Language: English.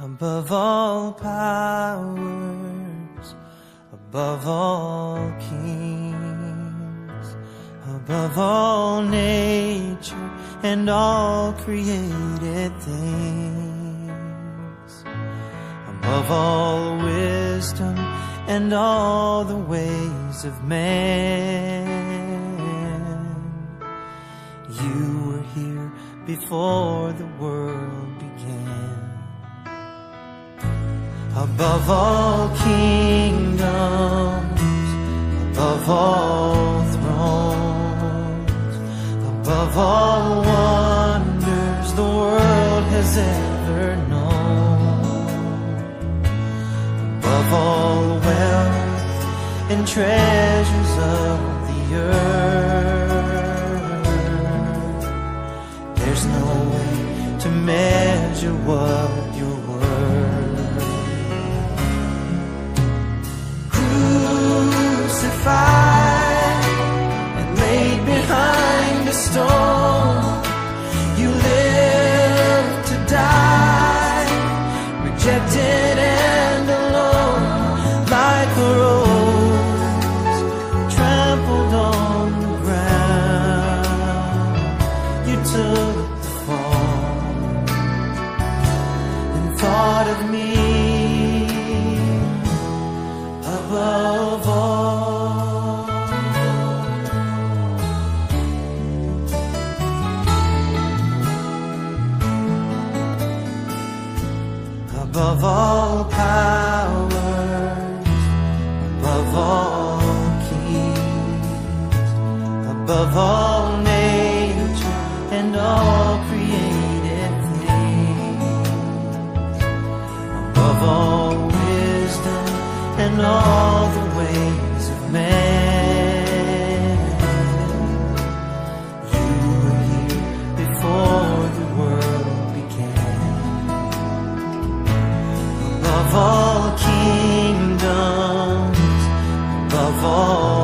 above all powers, above all kings, above all nature and all created things, above all wisdom and all the ways of man. You were here before the world began. Above all kingdoms, above all thrones, above all wonders the world has ever known, above all wealth and treasures of the earth, there's no way to measure what you're worth. Crucified and laid behind a stone, you lived to die, rejected and alone, like a rose trampled on the ground. You took the fall and thought of me above all. Above all powers, above all kings, above all nature and all created things, above all wisdom and all the ways of man. You were here before the world began. Above all kingdoms, above all